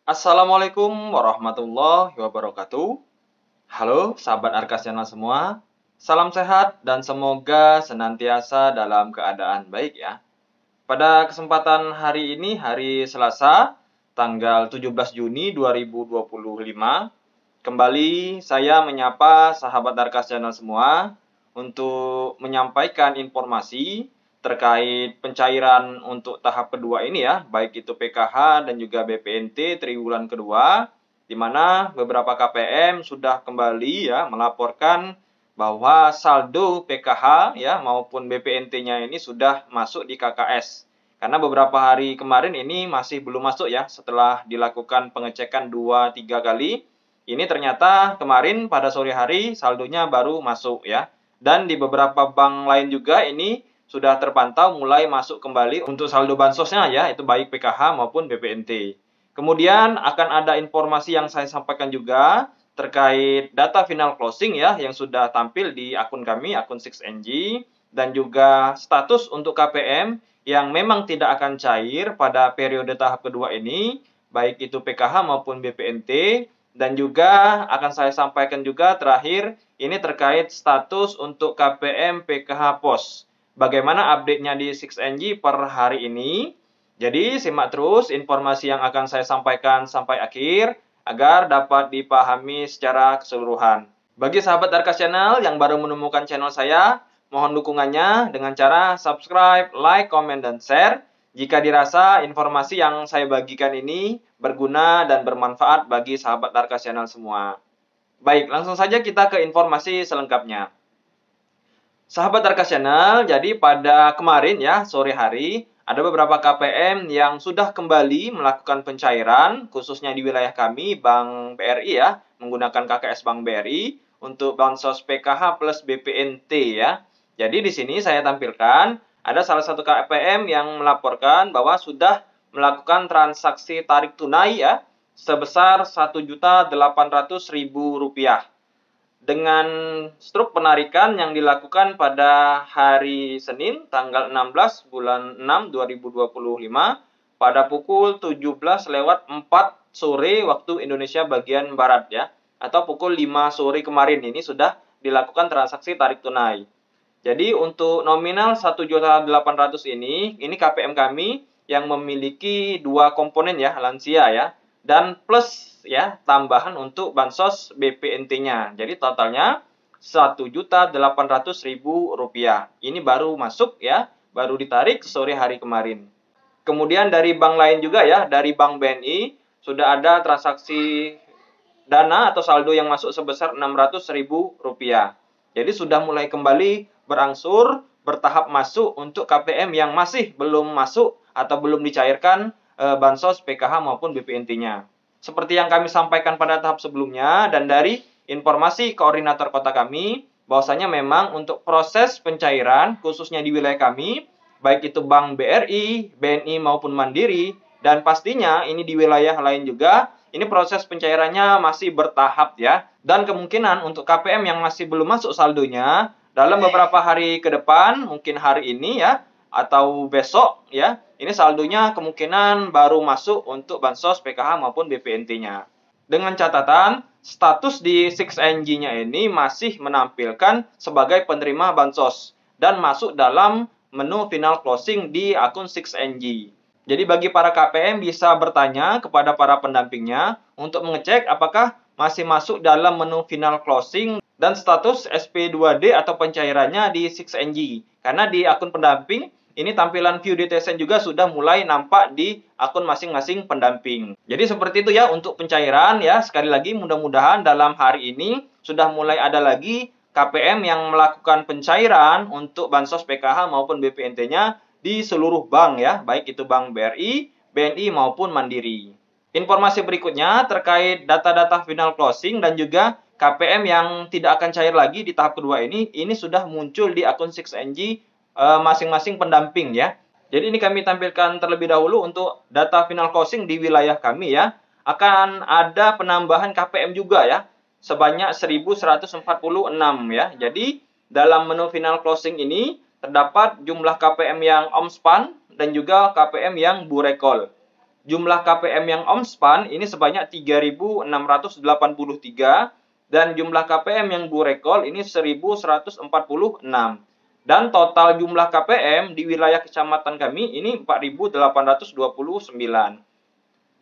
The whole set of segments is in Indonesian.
Assalamualaikum warahmatullahi wabarakatuh. Halo sahabat Arkasyana semua. Salam sehat dan semoga senantiasa dalam keadaan baik ya. Pada kesempatan hari ini, hari Selasa, tanggal 17 Juni 2025, kembali saya menyapa sahabat Darkas Channel semua untuk menyampaikan informasi terkait pencairan untuk tahap kedua ini ya, baik itu PKH dan juga BPNT triwulan kedua, di mana beberapa KPM sudah kembali ya melaporkan bahwa saldo PKH ya maupun BPNT-nya ini sudah masuk di KKS. Karena beberapa hari kemarin ini masih belum masuk ya, setelah dilakukan pengecekan 2-3 kali. Ini ternyata kemarin pada sore hari saldonya baru masuk ya. Dan di beberapa bank lain juga ini sudah terpantau mulai masuk kembali untuk saldo bansosnya ya, itu baik PKH maupun BPNT. Kemudian akan ada informasi yang saya sampaikan juga terkait data final closing ya yang sudah tampil di akun kami, akun 6NG, dan juga status untuk KPM yang memang tidak akan cair pada periode tahap kedua ini, baik itu PKH maupun BPNT, dan juga akan saya sampaikan juga terakhir, ini terkait status untuk KPM PKH POS. Bagaimana update-nya di 6NG per hari ini? Jadi simak terus informasi yang akan saya sampaikan sampai akhir, agar dapat dipahami secara keseluruhan. Bagi sahabat Arkas Channel yang baru menemukan channel saya, mohon dukungannya dengan cara subscribe, like, komen, dan share jika dirasa informasi yang saya bagikan ini berguna dan bermanfaat bagi sahabat Darkas Channel semua. Baik, langsung saja kita ke informasi selengkapnya. Sahabat Darkas Channel, jadi pada kemarin ya, sore hari, ada beberapa KPM yang sudah kembali melakukan pencairan, khususnya di wilayah kami, Bank BRI ya, menggunakan KKS Bank BRI, untuk Bansos PKH plus BPNT ya. Jadi di sini saya tampilkan ada salah satu KPM yang melaporkan bahwa sudah melakukan transaksi tarik tunai ya sebesar Rp1.800.000 dengan struk penarikan yang dilakukan pada hari Senin tanggal 16 bulan 6 2025 pada pukul 17:04 sore waktu Indonesia bagian Barat ya, atau pukul 5 sore kemarin ini sudah dilakukan transaksi tarik tunai. Jadi untuk nominal 1.800.000 ini KPM kami yang memiliki dua komponen ya, lansia ya, dan plus ya tambahan untuk bansos BPNT-nya. Jadi totalnya Rp1.800.000. Ini baru masuk ya, baru ditarik sore hari kemarin. Kemudian dari bank lain juga ya, dari Bank BNI sudah ada transaksi dana atau saldo yang masuk sebesar Rp600.000. Jadi sudah mulai kembali berangsur bertahap masuk untuk KPM yang masih belum masuk atau belum dicairkan bansos PKH maupun BPNT-nya. Seperti yang kami sampaikan pada tahap sebelumnya dan dari informasi koordinator kota kami, bahwasanya memang untuk proses pencairan khususnya di wilayah kami, baik itu Bank BRI, BNI maupun Mandiri, dan pastinya ini di wilayah lain juga, ini proses pencairannya masih bertahap ya. Dan kemungkinan untuk KPM yang masih belum masuk saldonya, dalam beberapa hari ke depan, mungkin hari ini ya, atau besok ya, ini saldonya kemungkinan baru masuk untuk bansos PKH maupun BPNT-nya. Dengan catatan, status di 6NG-nya ini masih menampilkan sebagai penerima bansos dan masuk dalam menu final closing di akun 6NG. Jadi bagi para KPM bisa bertanya kepada para pendampingnya untuk mengecek apakah masih masuk dalam menu final closing dan status SP2D atau pencairannya di 6NG. Karena di akun pendamping, ini tampilan view detailsnya juga sudah mulai nampak di akun masing-masing pendamping. Jadi seperti itu ya untuk pencairan ya. Sekali lagi mudah-mudahan dalam hari ini sudah mulai ada lagi KPM yang melakukan pencairan untuk bansos PKH maupun BPNT-nya di seluruh bank ya, baik itu Bank BRI, BNI maupun Mandiri. Informasi berikutnya terkait data-data final closing dan juga KPM yang tidak akan cair lagi di tahap kedua ini sudah muncul di akun 6NG masing-masing pendamping ya. Jadi ini kami tampilkan terlebih dahulu untuk data final closing di wilayah kami ya. Akan ada penambahan KPM juga ya, sebanyak 1.146 ya. Jadi dalam menu final closing ini terdapat jumlah KPM yang omspan dan juga KPM yang burekol. jumlah KPM yang omspan ini sebanyak 3.683 dan jumlah KPM yang burekol ini 1.146. Dan total jumlah KPM di wilayah kecamatan kami ini 4.829.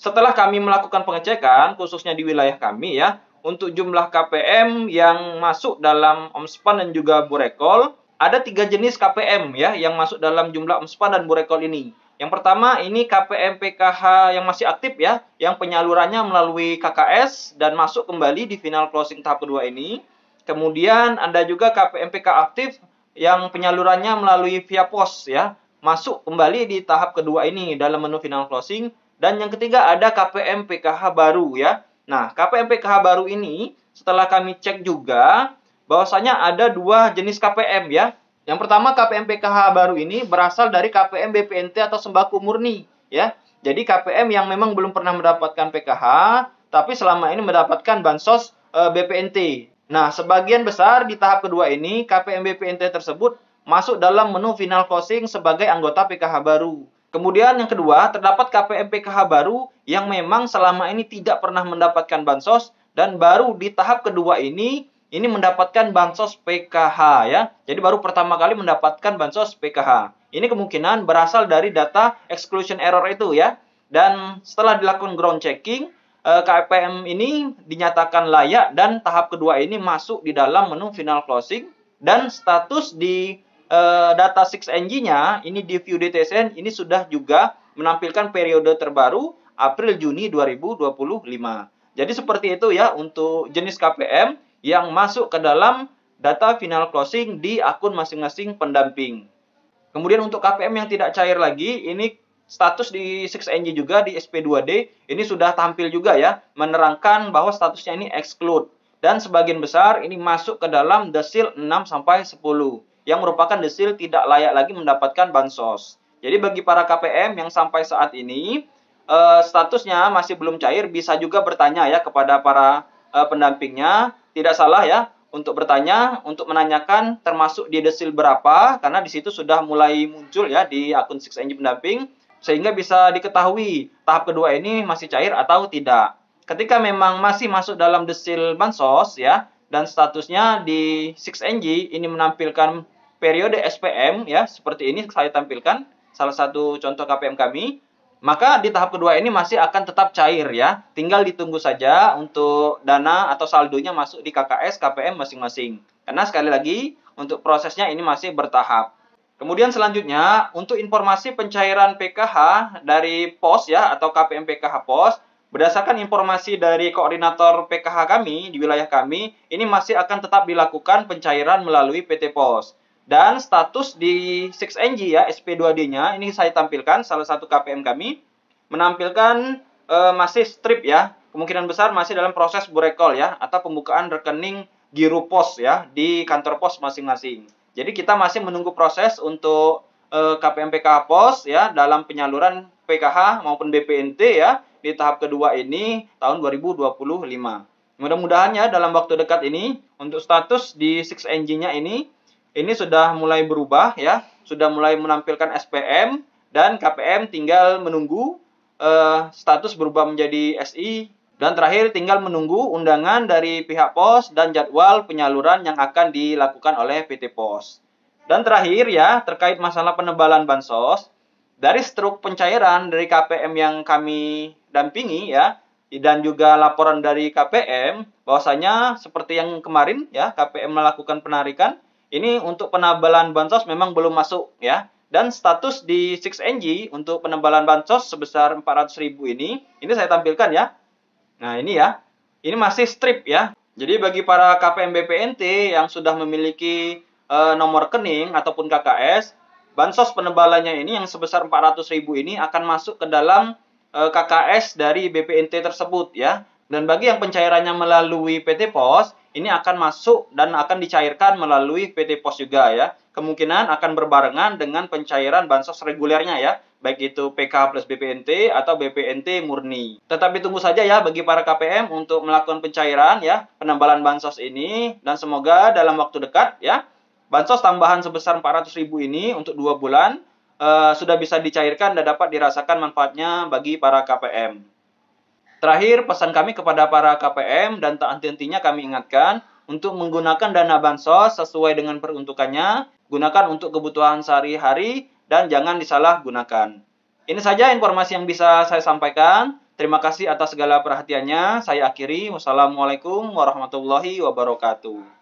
Setelah kami melakukan pengecekan, khususnya di wilayah kami ya, untuk jumlah KPM yang masuk dalam omspan dan juga burekol, ada 3 jenis KPM ya yang masuk dalam jumlah omspan dan burekol ini. Yang pertama ini KPM PKH yang masih aktif ya, yang penyalurannya melalui KKS dan masuk kembali di final closing tahap kedua ini. Kemudian ada juga KPM PK aktif yang penyalurannya melalui via pos ya, masuk kembali di tahap kedua ini dalam menu final closing. Dan yang ketiga ada KPM PKH baru ya. Nah, KPM PKH baru ini setelah kami cek juga bahwasanya ada 2 jenis KPM ya. Yang pertama KPM PKH baru ini berasal dari KPM BPNT atau sembako murni ya. Jadi KPM yang memang belum pernah mendapatkan PKH tapi selama ini mendapatkan bansos BPNT. Nah, sebagian besar di tahap kedua ini KPM BPNT tersebut masuk dalam menu final closing sebagai anggota PKH baru. Kemudian yang kedua, terdapat KPM PKH baru yang memang selama ini tidak pernah mendapatkan bansos dan baru di tahap kedua ini mendapatkan bansos PKH ya. Jadi baru pertama kali mendapatkan bansos PKH. Ini kemungkinan berasal dari data exclusion error itu ya. Dan setelah dilakukan ground checking, KPM ini dinyatakan layak dan tahap kedua ini masuk di dalam menu final closing dan status di data 6NG-nya ini di view DTSN ini sudah juga menampilkan periode terbaru April-Juni 2025. Jadi seperti itu ya untuk jenis KPM yang masuk ke dalam data final closing di akun masing-masing pendamping. Kemudian untuk KPM yang tidak cair lagi, ini status di 6NG juga di SP2D, ini sudah tampil juga ya, menerangkan bahwa statusnya ini exclude. Dan sebagian besar ini masuk ke dalam desil 6-10, yang merupakan desil tidak layak lagi mendapatkan bansos. Jadi bagi para KPM yang sampai saat ini, statusnya masih belum cair, bisa juga bertanya ya kepada para pendampingnya. Tidak salah ya untuk bertanya, untuk menanyakan termasuk di desil berapa, karena di situ sudah mulai muncul ya di akun 6NG pendamping, sehingga bisa diketahui tahap kedua ini masih cair atau tidak. Ketika memang masih masuk dalam desil bansos ya, dan statusnya di 6NG ini menampilkan periode SPM ya, seperti ini saya tampilkan salah satu contoh KPM kami, maka di tahap kedua ini masih akan tetap cair ya. Tinggal ditunggu saja untuk dana atau saldonya masuk di KKS KPM masing-masing. Karena sekali lagi untuk prosesnya ini masih bertahap. Kemudian selanjutnya untuk informasi pencairan PKH dari POS ya atau KPM PKH POS, berdasarkan informasi dari koordinator PKH kami di wilayah kami, ini masih akan tetap dilakukan pencairan melalui PT POS. Dan status di 6NG ya, SP2D-nya, ini saya tampilkan salah satu KPM kami, menampilkan masih strip ya, kemungkinan besar masih dalam proses burekol ya, atau pembukaan rekening giro pos ya, di kantor pos masing-masing. Jadi kita masih menunggu proses untuk KPM PKH POS ya, dalam penyaluran PKH maupun BPNT ya, di tahap kedua ini tahun 2025. Mudah-mudahan ya dalam waktu dekat ini, untuk status di 6NG-nya ini sudah mulai berubah ya, sudah mulai menampilkan SPM dan KPM tinggal menunggu status berubah menjadi SI dan terakhir tinggal menunggu undangan dari pihak POS dan jadwal penyaluran yang akan dilakukan oleh PT POS. Dan terakhir ya, terkait masalah penebalan bansos, dari struk pencairan dari KPM yang kami dampingi ya, dan juga laporan dari KPM bahwasanya seperti yang kemarin ya, KPM melakukan penarikan. Ini untuk penebalan bansos memang belum masuk ya. Dan status di 6NG untuk penebalan bansos sebesar 400.000 ini saya tampilkan ya. Nah ini ya, ini masih strip ya. Jadi bagi para KPM BPNT yang sudah memiliki nomor rekening ataupun KKS, bansos penebalannya ini yang sebesar 400.000 ini akan masuk ke dalam KKS dari BPNT tersebut ya. Dan bagi yang pencairannya melalui PT POS, ini akan masuk dan akan dicairkan melalui PT POS juga ya. Kemungkinan akan berbarengan dengan pencairan bansos regulernya ya, baik itu PK plus BPNT atau BPNT murni. Tetapi tunggu saja ya bagi para KPM untuk melakukan pencairan ya, penembalan bansos ini, dan semoga dalam waktu dekat ya, bansos tambahan sebesar 400.000 ini untuk 2 bulan sudah bisa dicairkan dan dapat dirasakan manfaatnya bagi para KPM. Terakhir, pesan kami kepada para KPM dan tak henti-hentinya kami ingatkan untuk menggunakan dana bansos sesuai dengan peruntukannya, gunakan untuk kebutuhan sehari-hari dan jangan disalahgunakan. Ini saja informasi yang bisa saya sampaikan. Terima kasih atas segala perhatiannya. Saya akhiri. Wassalamualaikum warahmatullahi wabarakatuh.